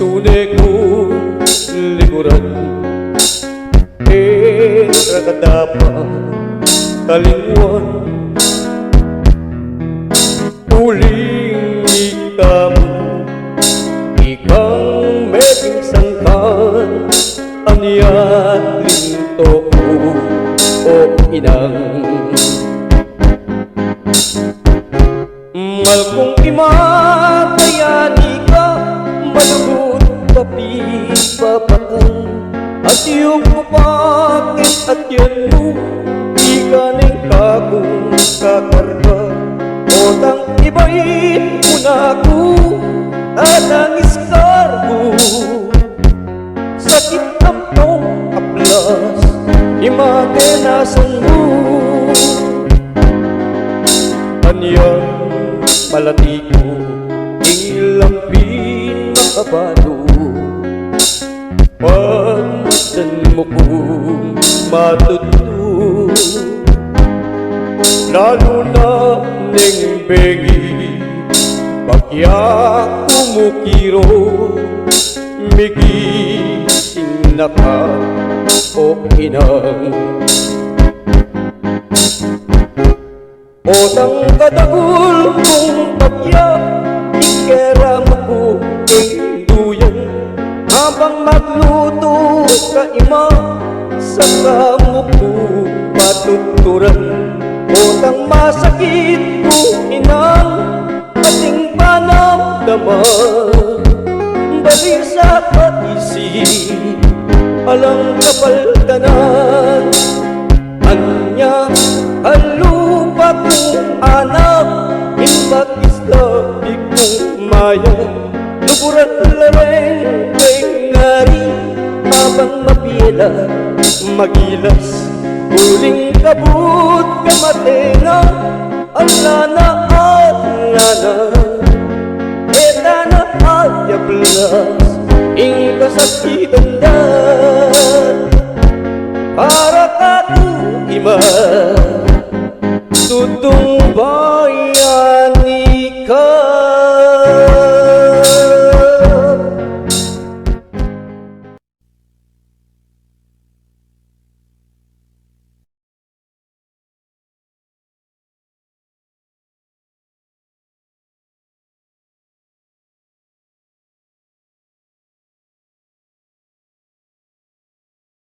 tunay kong likuran. Rakadapat kalingwan, uling ikamu, ikang meding sangkan, aniat linto ko o inang. Mal kong imatayani ka, malabot papipapatan, at iyong kupakit at yan mo, di ka nang kakong kakarga. O tang iba'y muna ko, at ang iskargo, sakit ng tong aplas, imagenasan mo. Anyang malati ko, ilampin makabalo, pagmasdan mo kong matuto. Lalo na ning bengi, pagyak kumukiro, migising na ka o inang. O nang kadagul kong pagyak, ikera mo ko ing duyan, habang magluto ka ima, saka mo ko patuturan. O nang masakit ko inang, ating panamdaman, dali sa paisip, alang kapaldanan. Anya halupa kong anak, imbag isla di kong maya, luburan lareng kay ngari, habang mapiela magilas, uling kabut kamatena, alana alana, etana ayablas, ing kasakitan dan, para ka tu iman,